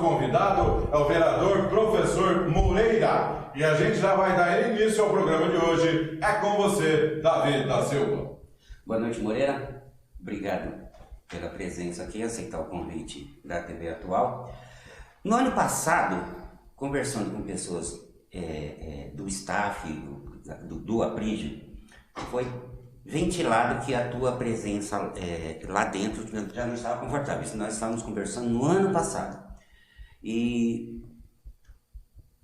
convidado é o vereador professor Moreira. E a gente já vai dar início ao programa de hoje. É com você, Davi da Silva. Boa noite, Moreira. Obrigado pela presença aqui, aceitar o convite da TV Atual. No ano passado, conversando com pessoas do staff do Aprígio, foi ventilado que a tua presença lá dentro já não estava confortável. Isso nós estávamos conversando no ano passado. E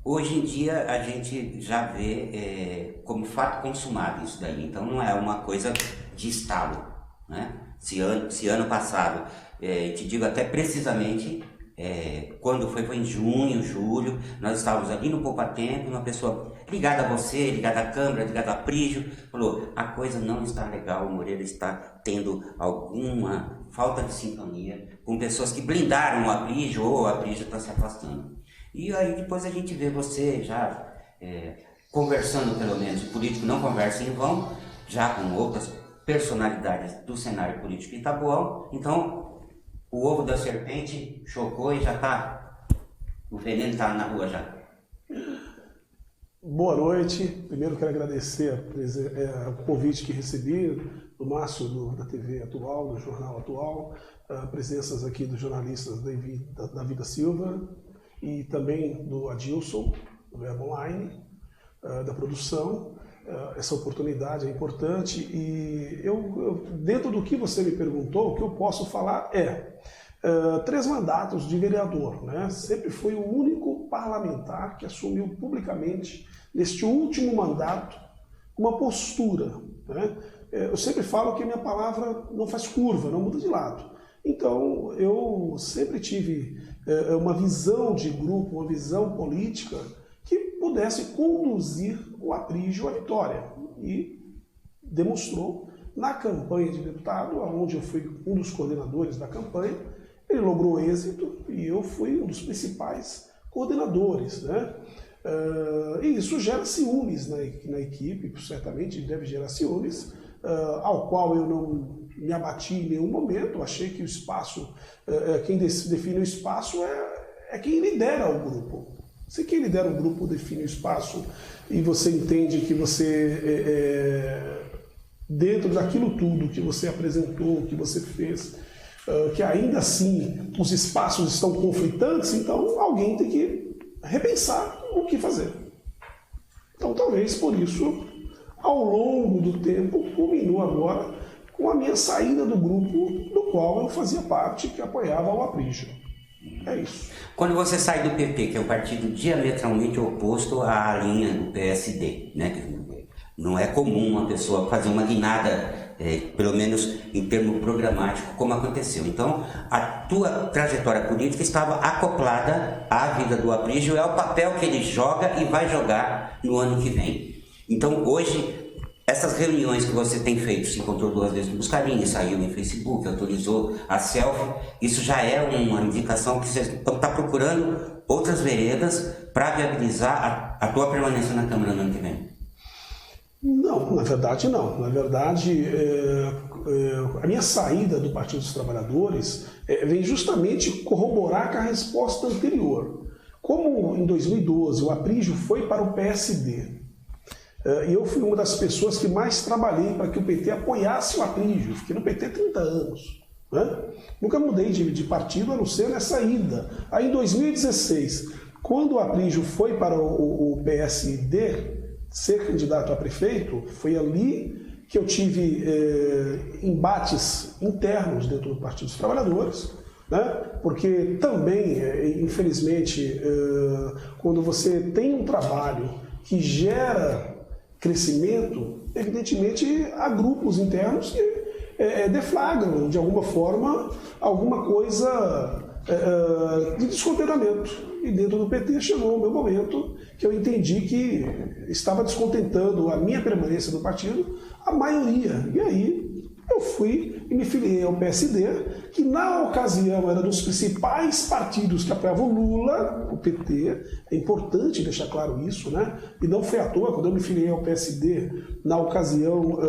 hoje em dia a gente já vê como fato consumado isso daí. Então não é uma coisa de estalo, né? Se ano passado, te digo até precisamente, quando foi em junho, julho, nós estávamos ali no Poupa Tempo, uma pessoa ligada a você, ligada à Câmara, ligada a Aprígio, falou, a coisa não está legal, o Moreira está tendo alguma falta de sintonia com pessoas que blindaram o Aprígio ou o Aprígio está se afastando. E aí depois a gente vê você já conversando, pelo menos, o político não conversa em vão, já com outras personalidades do cenário político Itabuão. Então, o ovo da serpente chocou e já está, o veneno está na rua já. Boa noite. Primeiro quero agradecer o convite que recebi do Márcio da TV Atual, do Jornal Atual, presenças aqui dos jornalistas Davi da Silva e também do Adilson, do Verbo Online, da produção. Essa oportunidade é importante e eu, dentro do que você me perguntou, o que eu posso falar 3 mandatos de vereador, né? Sempre fui o único parlamentar que assumiu publicamente, neste último mandato, uma postura, né? Eu sempre falo que a minha palavra não faz curva, não muda de lado. Então, eu sempre tive uma visão de grupo, uma visão política que pudesse conduzir o Aprígio à vitória. E demonstrou na campanha de deputado, onde eu fui um dos coordenadores da campanha, ele logrou êxito e eu fui um dos principais coordenadores, né? E isso gera ciúmes na equipe, certamente deve gerar ciúmes, ao qual eu não me abati em nenhum momento. Achei que o espaço, quem define o espaço é quem lidera o grupo. Se quem lidera o grupo define o espaço e você entende que você, dentro daquilo tudo que você apresentou, que você fez, que ainda assim os espaços estão conflitantes, então alguém tem que repensar o que fazer. Então talvez por isso, ao longo do tempo, culminou agora com a minha saída do grupo do qual eu fazia parte, que apoiava o Aprígio. É isso. Quando você sai do PP, que é um partido diametralmente oposto à linha do PSD, né? Não é comum uma pessoa fazer uma guinada, pelo menos em termo programático, como aconteceu. Então, a tua trajetória política estava acoplada à vida do Aprígio, é o papel que ele joga e vai jogar no ano que vem. Então, hoje, essas reuniões que você tem feito, se encontrou 2 vezes no Buscarini, saiu no Facebook, autorizou a selfie, isso já é uma indicação que vocês estão procurando outras veredas para viabilizar a tua permanência na Câmara no ano que vem. Não, na verdade não. Na verdade, a minha saída do Partido dos Trabalhadores vem justamente corroborar com a resposta anterior. Como em 2012 o Aprígio foi para o PSD, e eu fui uma das pessoas que mais trabalhei para que o PT apoiasse o Aprígio. Fiquei no PT há 30 anos. Né? Nunca mudei de partido, a não ser nessa ida. Aí em 2016, quando o Aprígio foi para o PSD ser candidato a prefeito, foi ali que eu tive embates internos dentro do Partido dos Trabalhadores, né? Porque também, infelizmente, quando você tem um trabalho que gera crescimento, evidentemente há grupos internos que deflagram, de alguma forma, alguma coisa de descontentamento. E dentro do PT chegou o meu momento que eu entendi que estava descontentando a minha permanência no partido, a maioria. E aí eu fui e me filiei ao PSD, que na ocasião era dos principais partidos que apoiavam o Lula, o PT. É importante deixar claro isso, né? E não foi à toa, quando eu me filiei ao PSD, na ocasião,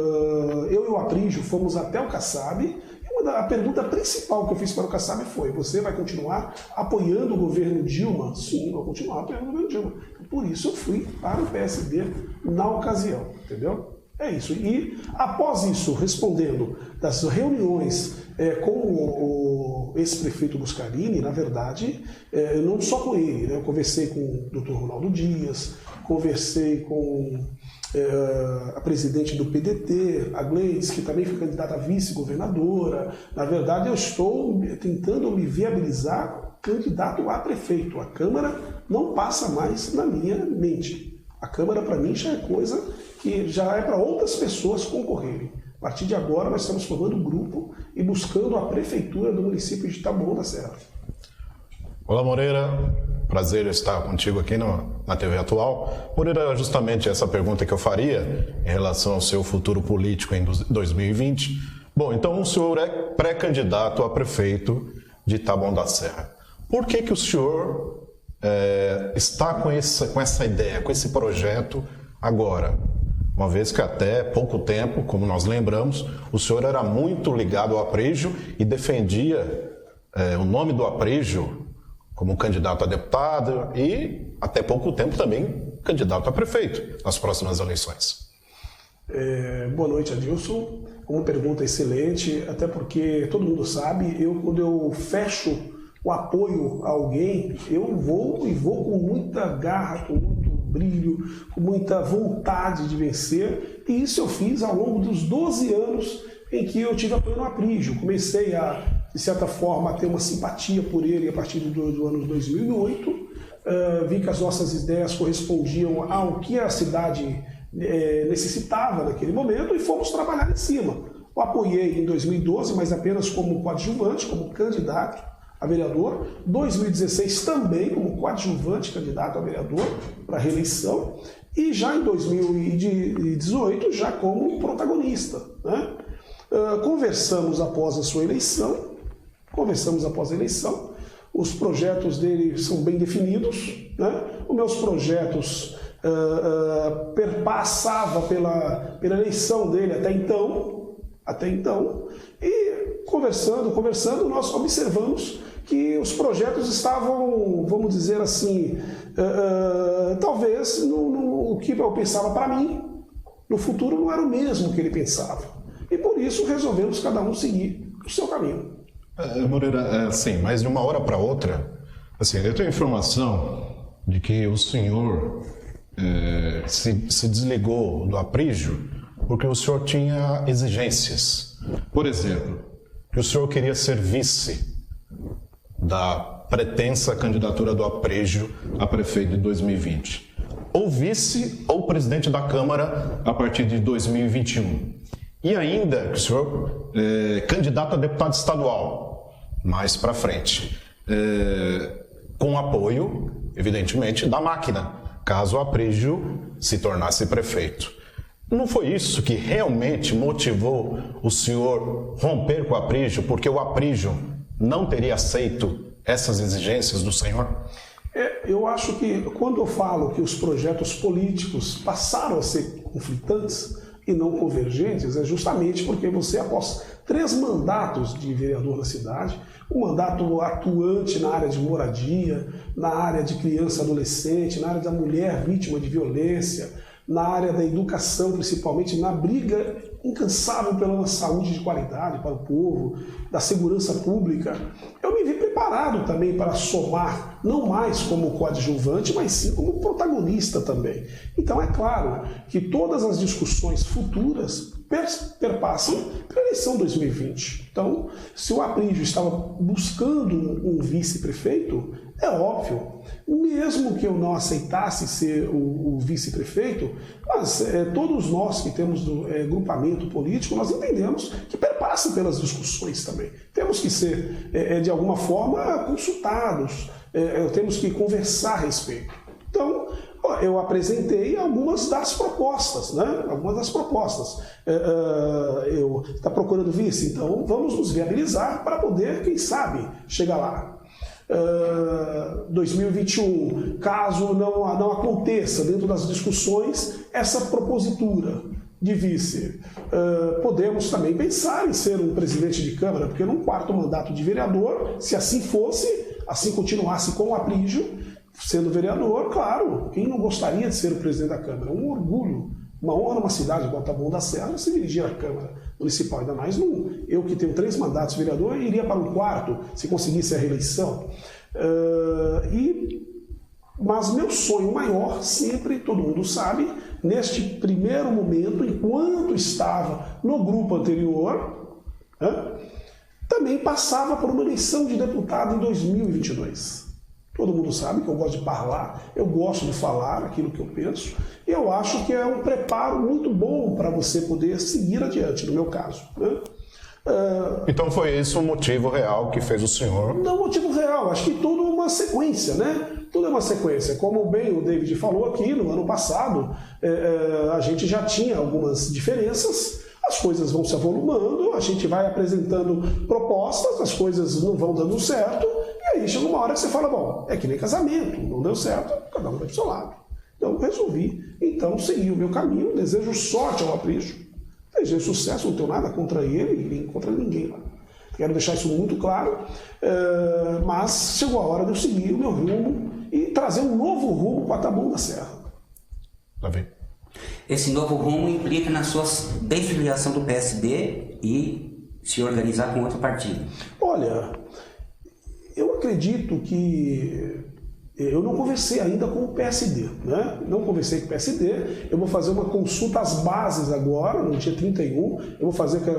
eu e o Aprígio fomos até o Kassab, e uma A pergunta principal que eu fiz para o Kassab foi: você vai continuar apoiando o governo Dilma? Sim, vou continuar apoiando o governo Dilma. Por isso eu fui para o PSD na ocasião, entendeu? É isso. E após isso, respondendo das reuniões com o ex-prefeito Buscarini, na verdade, não só com ele, né? Eu conversei com o Dr. Ronaldo Dias, conversei com a presidente do PDT, a Gleides, que também foi candidata a vice-governadora. Na verdade, eu estou tentando me viabilizar candidato a prefeito. A Câmara não passa mais na minha mente. A Câmara, para mim, já é coisa que já é para outras pessoas concorrerem. A partir de agora, nós estamos formando um grupo e buscando a prefeitura do município de Taboão da Serra. Olá, Moreira. Prazer estar contigo aqui na TV Atual. Moreira, justamente essa pergunta que eu faria em relação ao seu futuro político em 2020. Bom, então o senhor é pré-candidato a prefeito de Taboão da Serra. Por que o senhor está com essa ideia, com esse projeto agora? Uma vez que até pouco tempo, como nós lembramos, o senhor era muito ligado ao Aprejo e defendia o nome do Aprejo como candidato a deputado e, até pouco tempo, também candidato a prefeito nas próximas eleições. Boa noite, Adilson. Uma pergunta excelente, até porque todo mundo sabe, quando eu fecho o apoio a alguém, eu vou com muita garra, com muito brilho, com muita vontade de vencer, e isso eu fiz ao longo dos 12 anos em que eu tive apoio no Aprejo. Comecei a, de certa forma, a ter uma simpatia por ele a partir do ano 2008, vi que as nossas ideias correspondiam ao que a cidade necessitava naquele momento e fomos trabalhar em cima. Eu apoiei em 2012, mas apenas como coadjuvante, como candidato a vereador. 2016 também como coadjuvante candidato a vereador para reeleição. E já em 2018 já como protagonista, né? Conversamos após a sua eleição, os projetos dele são bem definidos, né? Os meus projetos perpassavam pela eleição dele até então, e conversando, nós observamos que os projetos estavam, vamos dizer assim, talvez o que eu pensava para mim, no futuro não era o mesmo que ele pensava. E por isso resolvemos cada um seguir o seu caminho. Moreira, sim, mas de uma hora para outra, assim, eu tenho informação de que o senhor se desligou do Aprejo porque o senhor tinha exigências. Por exemplo, que o senhor queria ser vice da pretensa candidatura do Aprejo a prefeito de 2020. Ou vice ou presidente da Câmara a partir de 2021. E ainda que o senhor candidato a deputado estadual, mais para frente, com apoio, evidentemente, da máquina, caso o Aprejo se tornasse prefeito. Não foi isso que realmente motivou o senhor romper com o Aprejo, porque o Aprejo não teria aceito essas exigências do senhor? Eu acho que quando eu falo que os projetos políticos passaram a ser conflitantes e não convergentes, é justamente porque você, após 3 mandatos de vereador na cidade, um mandato atuante na área de moradia, na área de criança e adolescente, na área da mulher vítima de violência, na área da educação, principalmente na briga incansável pela saúde de qualidade para o povo, da segurança pública, eu me vi preparado também para somar, não mais como coadjuvante, mas sim como protagonista também. Então é claro que todas as discussões futuras perpassam pela eleição 2020. Então, se o Aprejo estava buscando um vice-prefeito, é óbvio, mesmo que eu não aceitasse ser o vice-prefeito, mas todos nós que temos grupamento político, nós entendemos que perpassa pelas discussões também. Temos que ser, de alguma forma, consultados, temos que conversar a respeito. Então, eu apresentei algumas das propostas, né? Eu está procurando vice, então vamos nos viabilizar para poder, quem sabe, chegar lá. 2021, caso não aconteça dentro das discussões essa propositura de vice. Podemos também pensar em ser um presidente de Câmara, porque num quarto mandato de vereador, se assim fosse, assim continuasse com o Aprígio, sendo vereador, claro, quem não gostaria de ser o presidente da Câmara? Um orgulho, uma honra numa cidade igual Taboão da Serra se dirigir à Câmara Municipal, ainda mais eu que tenho 3 mandatos de vereador, iria para um quarto se conseguisse a reeleição. Mas meu sonho maior, sempre, todo mundo sabe, neste primeiro momento, enquanto estava no grupo anterior, também passava por uma eleição de deputado em 2022. Todo mundo sabe que eu gosto de falar, eu gosto de falar aquilo que eu penso, e eu acho que é um preparo muito bom para você poder seguir adiante, no meu caso. Então foi esse o motivo real que fez o senhor? Não, motivo real, acho que tudo é uma sequência, né? Tudo é uma sequência. Como bem o David falou aqui, no ano passado, a gente já tinha algumas diferenças, as coisas vão se avolumando, a gente vai apresentando propostas, as coisas não vão dando certo, e aí chega uma hora que você fala, bom, é que nem casamento, não deu certo, cada um vai pro seu lado. Então resolvi, segui o meu caminho, desejo sorte ao Aprígio, desejo sucesso, não tenho nada contra ele, nem contra ninguém lá. Quero deixar isso muito claro, mas chegou a hora de eu seguir o meu rumo e trazer um novo rumo para Taboão da Serra. Tá bem. Esse novo rumo implica na sua desfiliação do PSD e se organizar com outro partido. Olha, eu acredito que eu não conversei ainda com o PSD, né? Não conversei com o PSD, eu vou fazer uma consulta às bases agora, no dia 31,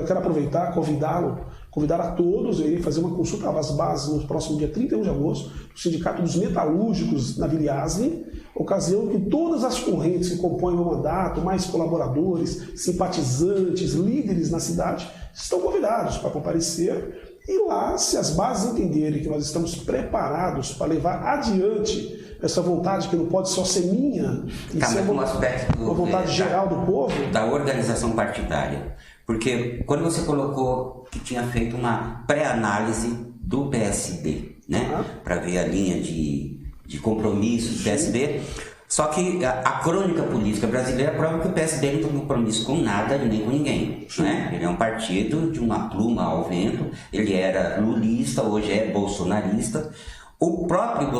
quero aproveitar, convidar a todos, eu irei fazer uma consulta às bases no próximo dia 31 de agosto, do Sindicato dos Metalúrgicos na Viliasne, ocasião que todas as correntes que compõem o meu mandato, mais colaboradores, simpatizantes, líderes na cidade, estão convidados para comparecer. E lá, se as bases entenderem que nós estamos preparados para levar adiante essa vontade que não pode só ser minha, e ser uma vontade geral do povo. Da organização partidária. Porque quando você colocou que tinha feito uma pré-análise do PSD, né? Para ver a linha de compromisso do PSD. Só que a crônica política brasileira prova que o PSD não tem compromisso com nada e nem com ninguém. Né? Ele é um partido de uma pluma ao vento, ele era lulista, hoje é bolsonarista. O próprio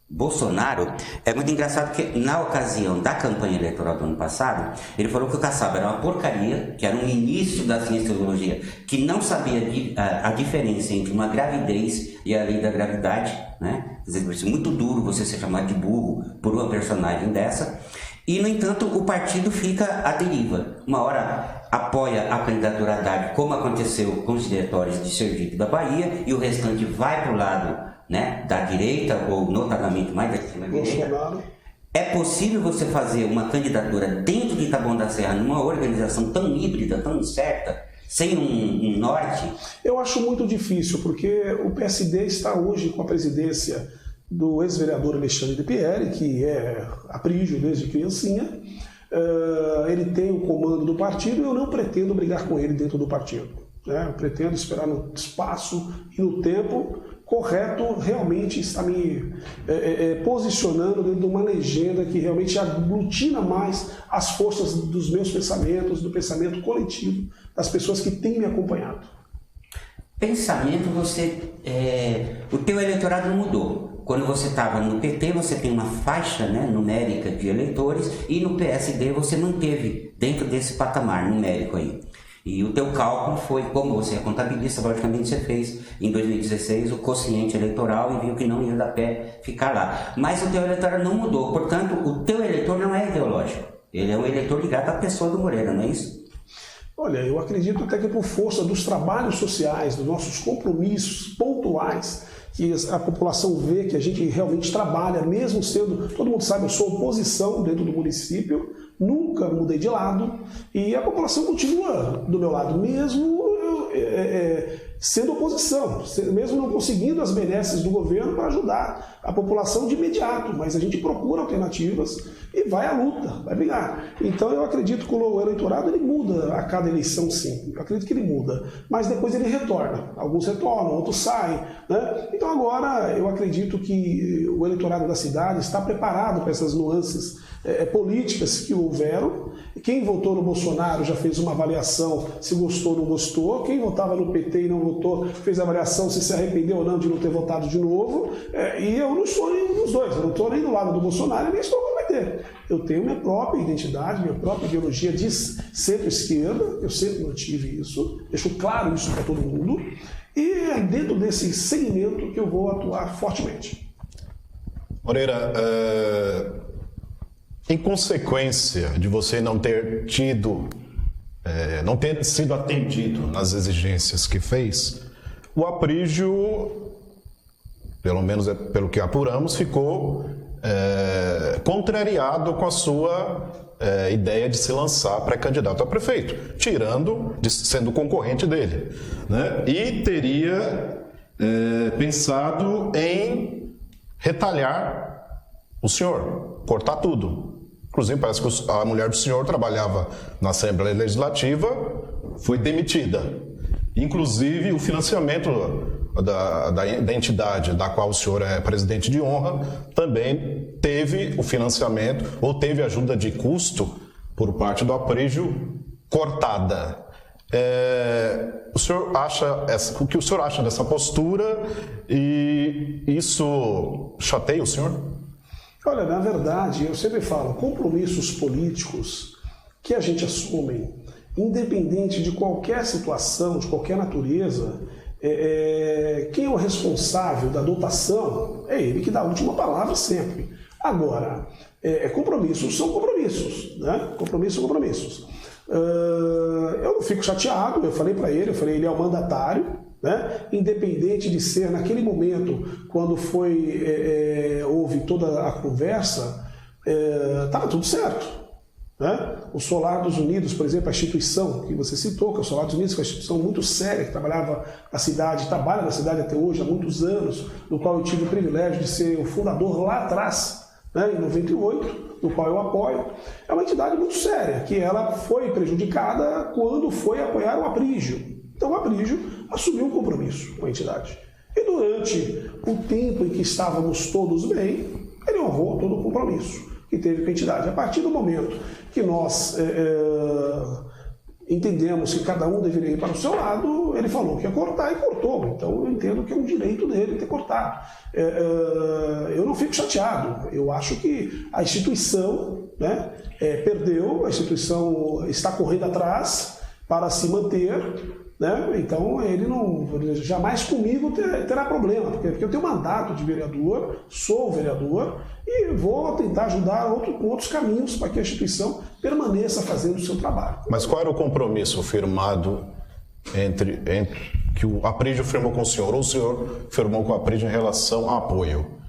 Bolsonaro, é muito engraçado que na ocasião da campanha eleitoral do ano passado, ele falou que o caçaba era uma porcaria, que era um ministro da ciência e tecnologia que não sabia a diferença entre uma gravidez e a lei da gravidade, né? Quer dizer, é muito duro você ser chamado de burro por uma personagem dessa. E, no entanto, o partido fica à deriva. Uma hora apoia a candidatura Haddad, como aconteceu com os diretórios de Sergipe e da Bahia, e o restante vai para o lado, né, da direita, ou notadamente mais da extrema-direita. É possível você fazer uma candidatura dentro de Taboão da Serra, numa organização tão híbrida, tão incerta, sem um norte? Eu acho muito difícil, porque o PSD está hoje com a presidência do ex-vereador Alexandre de Pierre, que é aprígio desde criancinha. Ele tem o comando do partido e eu não pretendo brigar com ele dentro do partido. Né? Eu pretendo esperar no espaço e no tempo correto, realmente está me posicionando dentro de uma legenda que realmente aglutina mais as forças dos meus pensamentos, do pensamento coletivo das pessoas que têm me acompanhado. Pensamento, o teu eleitorado não mudou. Quando você estava no PT, você tem uma faixa, né, numérica de eleitores, e no PSD você manteve dentro desse patamar numérico aí. E o teu cálculo foi, como você é contabilista, logicamente você fez em 2016 o quociente eleitoral e viu que não ia dar pé ficar lá. Mas o teu eleitorado não mudou, portanto, o teu eleitor não é ideológico. Ele é um eleitor ligado à pessoa do Moreira, não é isso? Olha, eu acredito até que por força dos trabalhos sociais, dos nossos compromissos pontuais, que a população vê que a gente realmente trabalha, mesmo sendo, todo mundo sabe, eu sou oposição dentro do município, nunca mudei de lado, e a população continua do meu lado, mesmo sendo oposição, mesmo não conseguindo as benesses do governo para ajudar a população de imediato, mas a gente procura alternativas e vai à luta, vai brigar. Então eu acredito que o eleitorado ele muda a cada eleição, sim, eu acredito que ele muda, mas depois ele retorna, alguns retornam, outros saem, né? Então agora eu acredito que o eleitorado da cidade está preparado para essas nuances políticas que houveram. Quem votou no Bolsonaro já fez uma avaliação se gostou ou não gostou. Quem votava no PT e não votou fez a avaliação se arrependeu ou não de não ter votado de novo. E eu não sou nenhum dos dois. Eu não estou nem do lado do Bolsonaro e nem estou com o PT. Eu tenho minha própria identidade, minha própria ideologia de centro-esquerda. Eu sempre mantive isso. Deixo claro isso para todo mundo. E é dentro desse segmento que eu vou atuar fortemente. Moreira, em consequência de você não ter tido, não ter sido atendido nas exigências que fez, o Aprígio, pelo menos pelo que apuramos, ficou contrariado com a sua ideia de se lançar pré-candidato a prefeito, sendo concorrente dele, né? E teria pensado em retalhar o senhor, cortar tudo. Inclusive, parece que a mulher do senhor trabalhava na Assembleia Legislativa, foi demitida. Inclusive, o financiamento da entidade da qual o senhor é presidente de honra também teve o financiamento, ou teve ajuda de custo por parte do Aprígio cortada. O que o senhor acha dessa postura, e isso chateia o senhor? Olha, na verdade, eu sempre falo, compromissos políticos que a gente assume, independente de qualquer situação, de qualquer natureza, quem é o responsável da dotação é ele que dá a última palavra sempre. Agora, compromissos são compromissos, né? Compromissos são compromissos. Eu não fico chateado, eu falei para ele, ele é o mandatário, né? Independente de ser naquele momento, quando houve toda a conversa, estava tudo certo, né? O Solar dos Unidos, por exemplo, a instituição que você citou, que é o Solar dos Unidos, que é uma instituição muito séria, que trabalha na cidade até hoje há muitos anos, no qual eu tive o privilégio de ser o fundador lá atrás, né, em 98, no qual eu apoio. É uma entidade muito séria, que ela foi prejudicada quando foi apoiar o Aprígio. Então o Aprígio assumiu um compromisso com a entidade. E durante o tempo em que estávamos todos bem, ele honrou todo o compromisso que teve com a entidade. A partir do momento que nós entendemos que cada um deveria ir para o seu lado, ele falou que ia cortar e cortou. Então eu entendo que é um direito dele ter cortado. Eu não fico chateado. Eu acho que a instituição, né, perdeu, a instituição está correndo atrás para se manter. Né? Então ele jamais comigo terá problema, porque eu tenho mandato de vereador, sou vereador e vou tentar ajudar com outros caminhos para que a instituição permaneça fazendo o seu trabalho. Mas qual era o compromisso firmado entre que o Aprígio firmou com o senhor, ou o senhor firmou com o Aprígio em relação a apoio?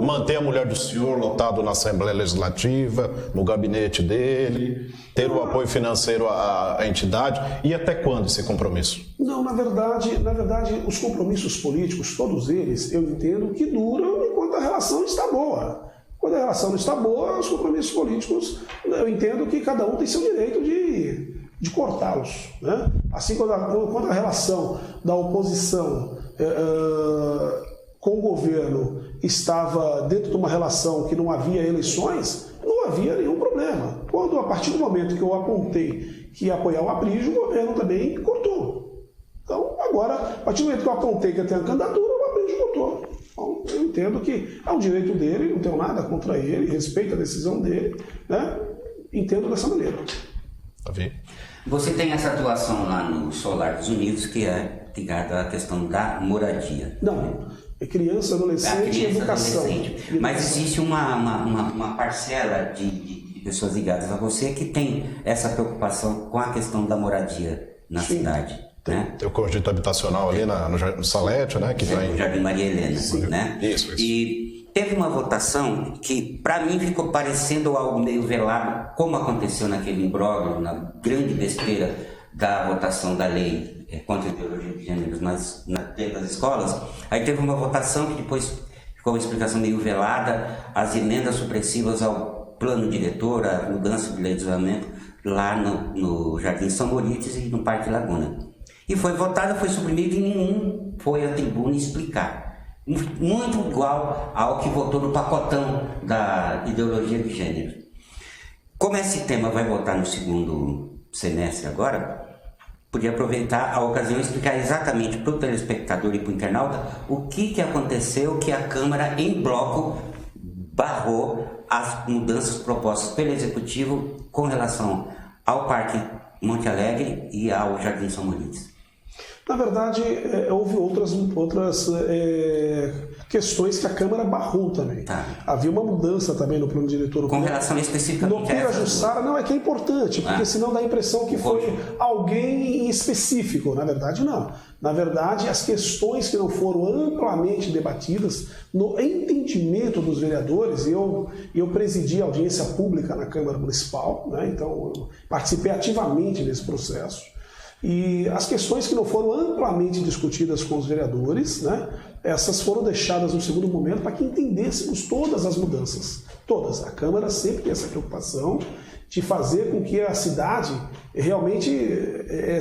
Manter a mulher do senhor lotado na Assembleia Legislativa, no gabinete dele, ter o apoio financeiro à entidade, e até quando esse compromisso? Não, na verdade, os compromissos políticos, todos eles, eu entendo que duram enquanto a relação está boa. Quando a relação não está boa, os compromissos políticos, eu entendo que cada um tem seu direito de cortá-los, né? Assim, quando a relação da oposição com o governo estava dentro de uma relação que não havia eleições, não havia nenhum problema. A partir do momento que eu apontei que ia apoiar o Aprígio, o governo também cortou. Então, agora, a partir do momento que eu apontei que ia ter a candidatura, o Aprígio cortou. Então, eu entendo que é um direito dele, não tenho nada contra ele, respeito a decisão dele, né? Entendo dessa maneira. Tá vendo? Você tem essa atuação lá no Solar dos Unidos, que é ligada à questão da moradia. Não, é criança, adolescente e educação. Adolescente. Mas existe uma parcela de pessoas ligadas a você que tem essa preocupação com a questão da moradia na cidade. Né? Tem o conjunto habitacional ali no Salete, né? Que está em Jardim Maria Helena. Né? Isso. E teve uma votação que, para mim, ficou parecendo algo meio velado, como aconteceu naquele imbróglio, na grande besteira da votação da lei contra a ideologia de gênero dentro das escolas. Aí teve uma votação que depois ficou uma explicação meio velada, as emendas supressivas ao plano diretor, a mudança de legislamento lá no Jardim São Moritz e no Parque Laguna. E foi votada, foi suprimido e nenhum foi à tribuna explicar. Muito igual ao que votou no pacotão da ideologia de gênero. Como esse tema vai votar no segundo semestre agora, podia aproveitar a ocasião e explicar exatamente para o telespectador e para o internauta o que aconteceu que a Câmara, em bloco, barrou as mudanças propostas pelo Executivo com relação ao Parque Monte Alegre e ao Jardim São Moritz. Na verdade, houve outras questões que a Câmara barrou também. Tá. Havia uma mudança também no plano diretor. Com relação especificamente no Pira Jussara, não, é que é importante, porque senão dá a impressão que foi alguém em específico. Na verdade, não. Na verdade, as questões que não foram amplamente debatidas, no entendimento dos vereadores, eu presidi a audiência pública na Câmara Municipal, né, então eu participei ativamente desse processo. E as questões que não foram amplamente discutidas com os vereadores, né, essas foram deixadas no segundo momento para que entendêssemos todas as mudanças. Todas. A Câmara sempre tem essa preocupação de fazer com que a cidade realmente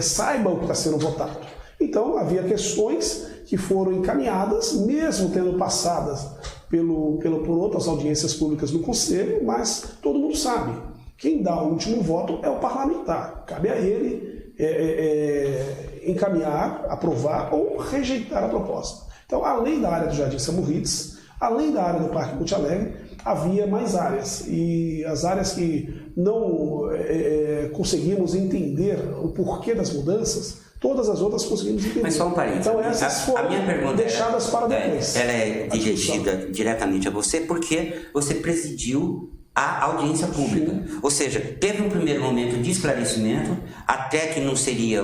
saiba o que está sendo votado. Então, havia questões que foram encaminhadas, mesmo tendo passadas por outras audiências públicas no Conselho, mas todo mundo sabe. Quem dá o último voto é o parlamentar. Cabe a ele encaminhar, aprovar ou rejeitar a proposta. Então, além da área do Jardim São Moritz, além da área do Parque Monte Alegre, havia mais áreas. E as áreas que não conseguimos entender o porquê das mudanças, todas as outras conseguimos entender. Mas só um parênteses. Então, essas foram deixadas para depois. Ela é dirigida diretamente a você porque você presidiu a audiência pública. Sim. Ou seja, teve um primeiro momento de esclarecimento, até que não seria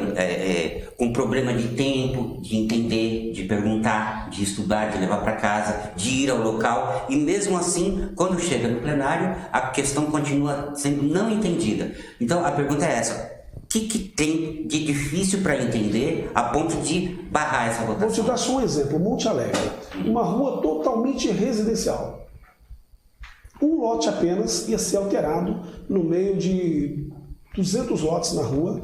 um problema de tempo, de entender, de perguntar, de estudar, de levar para casa, de ir ao local, e mesmo assim, quando chega no plenário, a questão continua sendo não entendida. Então, a pergunta é essa: o que tem de difícil para entender a ponto de barrar essa votação? Vou te dar só um exemplo. Monte Alegre, uma rua totalmente residencial. Um lote apenas ia ser alterado no meio de 200 lotes na rua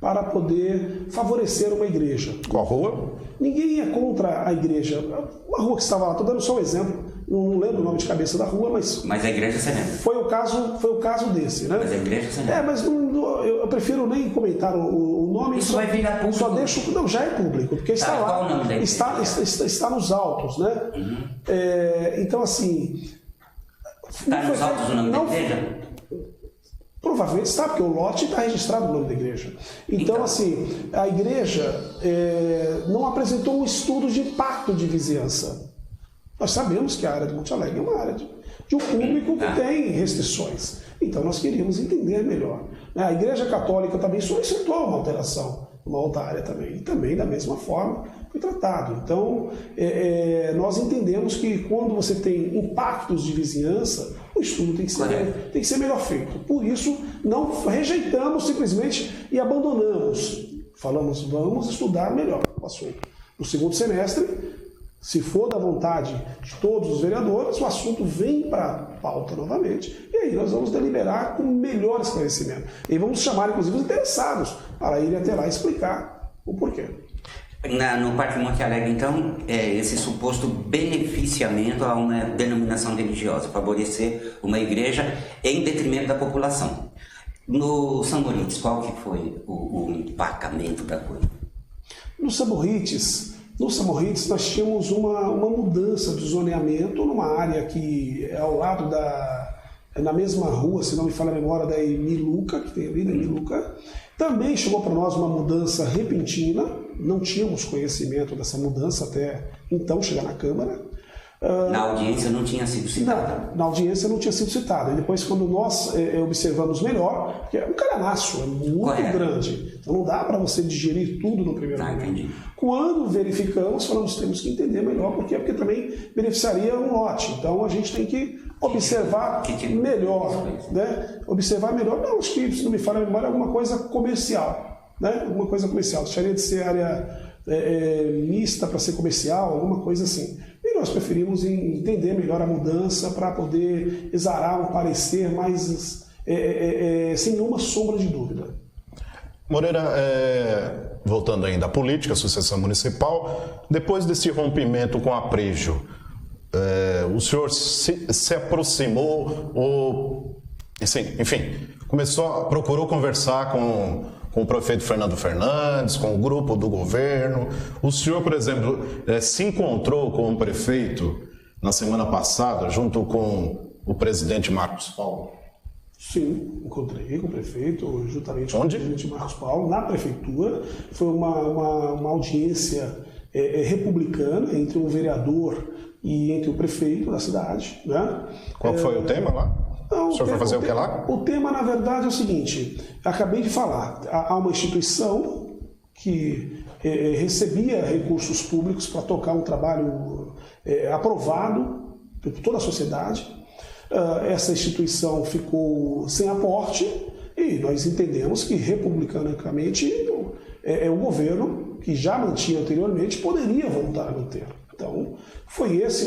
para poder favorecer uma igreja. Qual rua? Ninguém ia contra a igreja. Uma rua que estava lá, estou dando só um exemplo, não lembro o nome de cabeça da rua, mas... Mas a igreja você lembra? Foi o caso desse, né? Mas a igreja você lembra? Mas eu prefiro nem comentar o nome. Isso vai virar público? Só deixo... Não, já é público, porque está lá. Qual o nome da igreja? Está nos autos, né? Uhum. Então, assim... Está nos autos o nome da igreja? Provavelmente está, porque o lote está registrado o nome da igreja. Então, assim, a igreja não apresentou um estudo de impacto de vizinhança. Nós sabemos que a área de Monte Alegre é uma área de um público que tem restrições. Então, nós queríamos entender melhor. A Igreja Católica também solicitou uma alteração, uma outra área também. E também, da mesma forma, foi tratado. Então, nós entendemos que quando você tem impactos de vizinhança, o estudo tem que ser melhor feito. Por isso, não rejeitamos simplesmente e abandonamos. Falamos, vamos estudar melhor o assunto. No segundo semestre, se for da vontade de todos os vereadores, o assunto vem para a pauta novamente. E aí nós vamos deliberar com melhor esclarecimento. E vamos chamar, inclusive, os interessados para irem até lá explicar o porquê. No Parque Monte Alegre, então, esse suposto beneficiamento a uma denominação religiosa, favorecer uma igreja em detrimento da população. No São Moritz, qual que foi o empacamento da coisa? No São Moritz, nós tínhamos uma mudança de zoneamento numa área que é ao lado na mesma rua, se não me falha a memória, da Emiluca, que tem ali, da Emiluca. Também chegou para nós uma mudança repentina, não tínhamos conhecimento dessa mudança até então chegar na Câmara. Na audiência não tinha sido citada? Na audiência não tinha sido citada. E depois, quando nós observamos melhor, porque é um calhamaço, é muito grande, então não dá para você digerir tudo no primeiro momento. Entendi. Quando verificamos, falamos, temos que entender melhor, porque também beneficiaria um lote. Então a gente tem que observar melhor, né? Observar melhor, não, acho que, se não me falha a memória, é alguma coisa comercial. né? Alguma coisa comercial, deixaria de ser área mista para ser comercial, alguma coisa assim. E nós preferimos entender melhor a mudança para poder exarar um parecer mais sem nenhuma sombra de dúvida. Moreira, voltando ainda à política, à sucessão municipal, depois desse rompimento com a Aprigio, o senhor se aproximou ou, enfim, procurou conversar com o prefeito Fernando Fernandes, com o grupo do governo. O senhor, por exemplo, se encontrou com o prefeito na semana passada, junto com o presidente Marcos Paulo? Sim, encontrei com o prefeito, juntamente com Onde? o presidente Marcos Paulo, na prefeitura. Foi uma audiência republicana entre um vereador e entre o prefeito da cidade, né? Qual foi o tema lá? Não, o senhor foi fazer o que lá? O tema, na verdade, é o seguinte: acabei de falar, há uma instituição que recebia recursos públicos para tocar um trabalho aprovado por toda a sociedade. Essa instituição ficou sem aporte e nós entendemos que, republicanicamente, o governo, que já mantinha anteriormente, poderia voltar a manter. Então, foi esse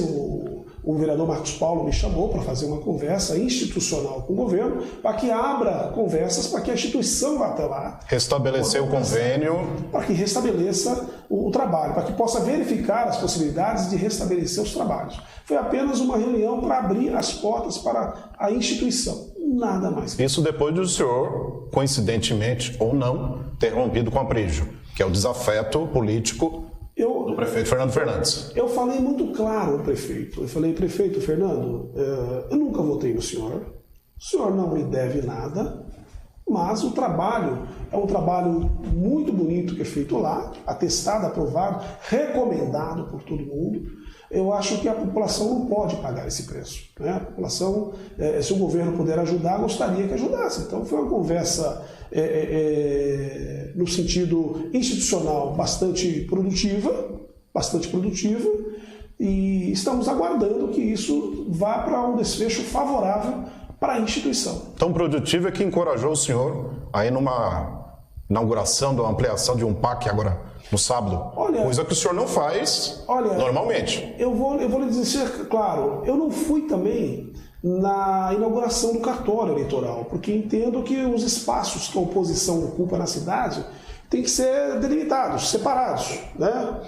o vereador Marcos Paulo me chamou para fazer uma conversa institucional com o governo, para que abra conversas, para que a instituição vá até lá. Restabelecer o convênio. Para que restabeleça o trabalho, para que possa verificar as possibilidades de restabelecer os trabalhos. Foi apenas uma reunião para abrir as portas para a instituição, nada mais. Isso depois do senhor, coincidentemente ou não, ter rompido com a Aprigio, que é o desafeto político do prefeito Fernando Fernandes. Eu falei muito claro ao prefeito. Eu falei: prefeito Fernando, eu nunca votei no senhor. O senhor não me deve nada, mas o trabalho é um trabalho muito bonito que é feito lá, atestado, aprovado, recomendado por todo mundo. Eu acho que a população não pode pagar esse preço, né? A população, se o governo puder ajudar, gostaria que ajudasse. Então foi uma conversa no sentido institucional bastante produtiva, e estamos aguardando que isso vá para um desfecho favorável para a instituição. Tão produtiva é que encorajou o senhor a ir numa inauguração, da ampliação de um PAC agora no sábado, coisa que o senhor não faz normalmente. Eu vou lhe dizer, claro, eu não fui também na inauguração do cartório eleitoral, porque entendo que os espaços que a oposição ocupa na cidade têm que ser delimitados, separados, né?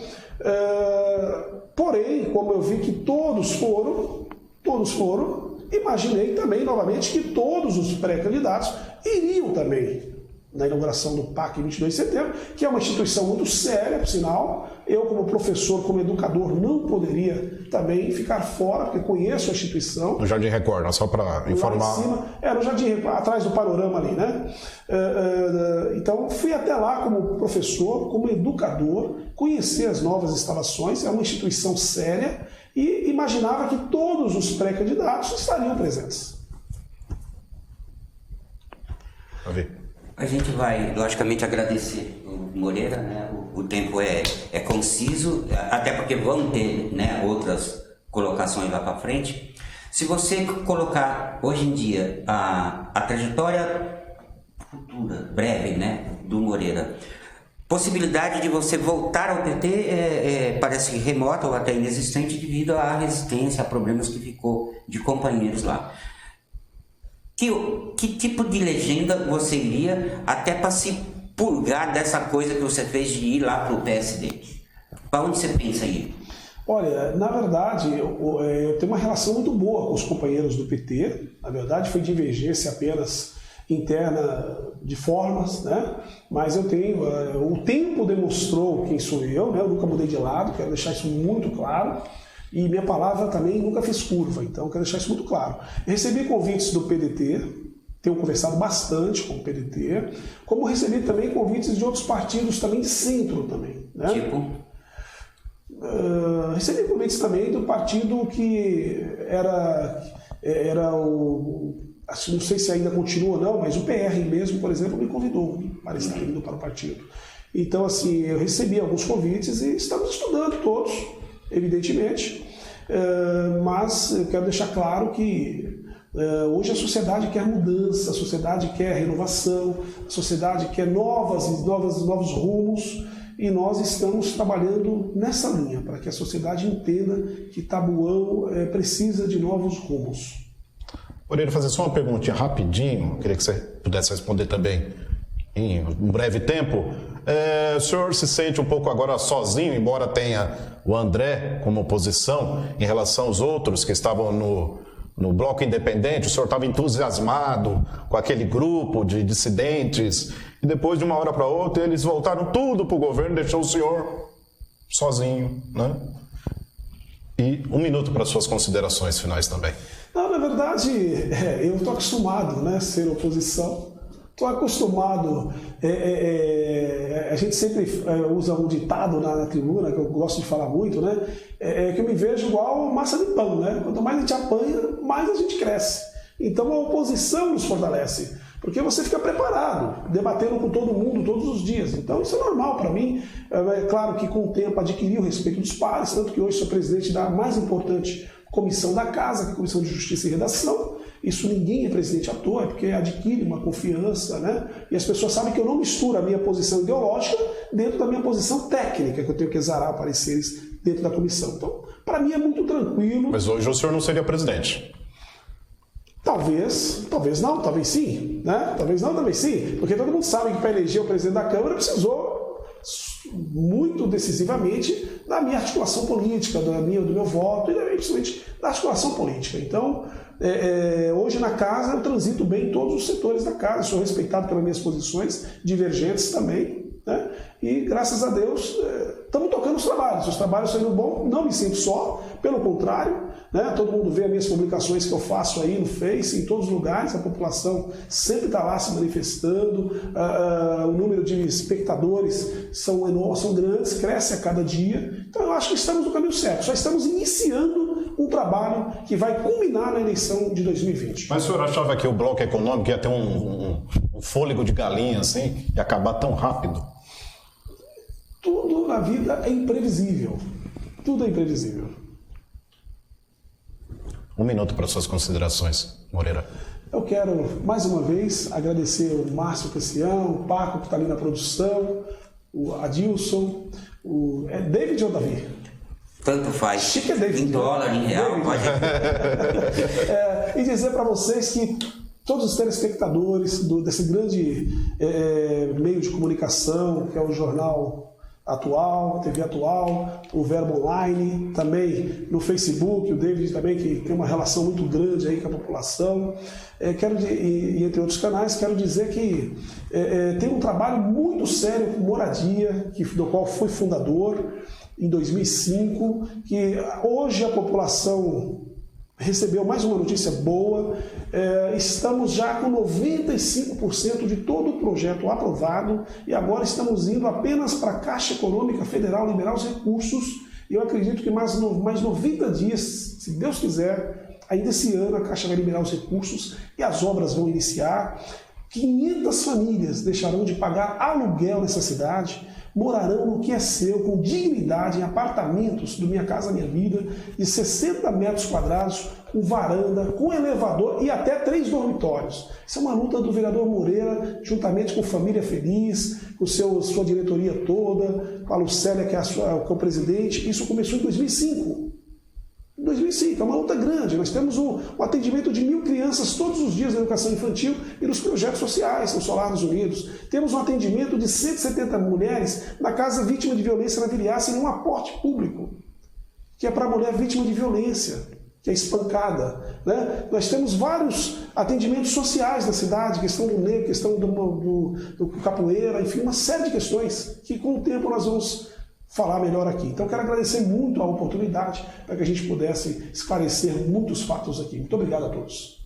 Porém, como eu vi que todos foram, imaginei também novamente que todos os pré-candidatos iriam também na inauguração do PAC 22 de setembro, que é uma instituição muito séria, por sinal. Eu, como professor, como educador, não poderia também ficar fora, porque conheço a instituição. No Jardim Record, só para informar. Lá em cima, no Jardim, atrás do panorama ali, né? Então, fui até lá como professor, como educador, conhecer as novas instalações. É uma instituição séria e imaginava que todos os pré-candidatos estariam presentes. A gente vai, logicamente, agradecer o Moreira, né? O tempo é conciso, até porque vão ter, né, outras colocações lá para frente. Se você colocar hoje em dia a trajetória futura, breve, né, do Moreira, possibilidade de você voltar ao PT parece remota ou até inexistente devido à resistência, a problemas que ficou de companheiros lá. Que tipo de legenda você iria até para se purgar dessa coisa que você fez de ir lá para o PSD? Para onde você pensa ir? Olha, na verdade, eu tenho uma relação muito boa com os companheiros do PT. Na verdade, foi divergência apenas interna de formas, né? Mas eu tenho... o tempo demonstrou quem sou eu, né? Eu nunca mudei de lado, quero deixar isso muito claro. E minha palavra também nunca fez curva, então quero deixar isso muito claro. Eu recebi convites do PDT, tenho conversado bastante com o PDT, como recebi também convites de outros partidos também de centro também, né? Tipo? Recebi convites também do partido que era o... Não sei se ainda continua ou não, mas o PR mesmo, por exemplo, me convidou para estar indo para o partido. Então, assim, eu recebi alguns convites e estamos estudando todos, evidentemente, mas eu quero deixar claro que Hoje a sociedade quer mudança, a sociedade quer renovação, a sociedade quer novos rumos, e nós estamos trabalhando nessa linha, para que a sociedade entenda que Tabuão precisa de novos rumos. Poderia fazer só uma perguntinha rapidinho, queria que você pudesse responder também em um breve tempo. O senhor se sente um pouco agora sozinho, embora tenha o André como oposição, em relação aos outros que estavam no bloco independente? O senhor estava entusiasmado com aquele grupo de dissidentes e depois de uma hora para outra eles voltaram tudo para o governo, deixou o senhor sozinho, né? E 1 minuto para suas considerações finais também. Não, na verdade, eu estou acostumado, né, a ser oposição. Estou acostumado, a gente sempre usa um ditado na tribuna, que eu gosto de falar muito, né? Que eu me vejo igual massa de pão, né? Quanto mais a gente apanha, mais a gente cresce. Então a oposição nos fortalece, porque você fica preparado, debatendo com todo mundo todos os dias. Então isso é normal para mim. É claro que com o tempo adquiri o respeito dos pares, tanto que hoje sou presidente da mais importante comissão da casa, que é a Comissão de Justiça e Redação. Isso ninguém é presidente à toa, é porque adquire uma confiança, né? E as pessoas sabem que eu não misturo a minha posição ideológica dentro da minha posição técnica, que eu tenho que exarar pareceres dentro da comissão. Então, para mim é muito tranquilo. Mas hoje o senhor não seria presidente? Talvez não, talvez sim, né? Talvez não, talvez sim, porque todo mundo sabe que para eleger o presidente da Câmara precisou muito decisivamente da minha articulação política, do meu voto e principalmente da articulação política. Então, hoje na casa eu transito bem em todos os setores da casa, sou respeitado pelas minhas posições divergentes também, né? E graças a Deus estamos tocando os trabalhos saindo bom, não me sinto só, pelo contrário, né? Todo mundo vê as minhas publicações que eu faço aí no Face, em todos os lugares, a população sempre está lá se manifestando, o número de espectadores são grandes, cresce a cada dia, então eu acho que estamos no caminho certo, só estamos iniciando um trabalho que vai culminar na eleição de 2020. Mas o senhor achava que o bloco econômico ia ter um fôlego de galinha assim e acabar tão rápido? Tudo na vida é imprevisível. Tudo é imprevisível. 1 minuto para suas considerações, Moreira. Eu quero, mais uma vez, agradecer o Márcio Cassião, o Paco, que está ali na produção, o Adilson, é David ou Davi? Tanto faz. Chique é David. Em dólar, em real, David. pode. E dizer para vocês que todos os telespectadores desse grande meio de comunicação, que é o Jornal Atual, TV Atual, o Verbo Online, também no Facebook, o David também, que tem uma relação muito grande aí com a população, e entre outros canais, quero dizer que tem um trabalho muito sério com moradia, do qual fui fundador em 2005, que hoje a população recebeu mais uma notícia boa, estamos já com 95% de todo o projeto aprovado e agora estamos indo apenas para a Caixa Econômica Federal liberar os recursos e eu acredito que mais 90 dias, se Deus quiser, ainda esse ano a Caixa vai liberar os recursos e as obras vão iniciar. 500 famílias deixarão de pagar aluguel nessa cidade, morarão no que é seu, com dignidade, em apartamentos do Minha Casa Minha Vida, de 60 metros quadrados, com varanda, com elevador e até 3 dormitórios. Isso é uma luta do vereador Moreira, juntamente com Família Feliz, com sua diretoria toda, com a Lucélia, que é o presidente. Isso começou em 2005. Em 2005, é uma luta grande. Nós temos um atendimento de 1.000 crianças todos os dias na educação infantil e nos projetos sociais, no Solar dos Unidos. Temos um atendimento de 170 mulheres na casa vítima de violência na Viriaça em um aporte público, que é para a mulher vítima de violência, que é espancada, né? Nós temos vários atendimentos sociais na cidade, questão do negro, questão do capoeira, enfim, uma série de questões que com o tempo nós vamos falar melhor aqui. Então quero agradecer muito a oportunidade para que a gente pudesse esclarecer muitos fatos aqui. Muito obrigado a todos.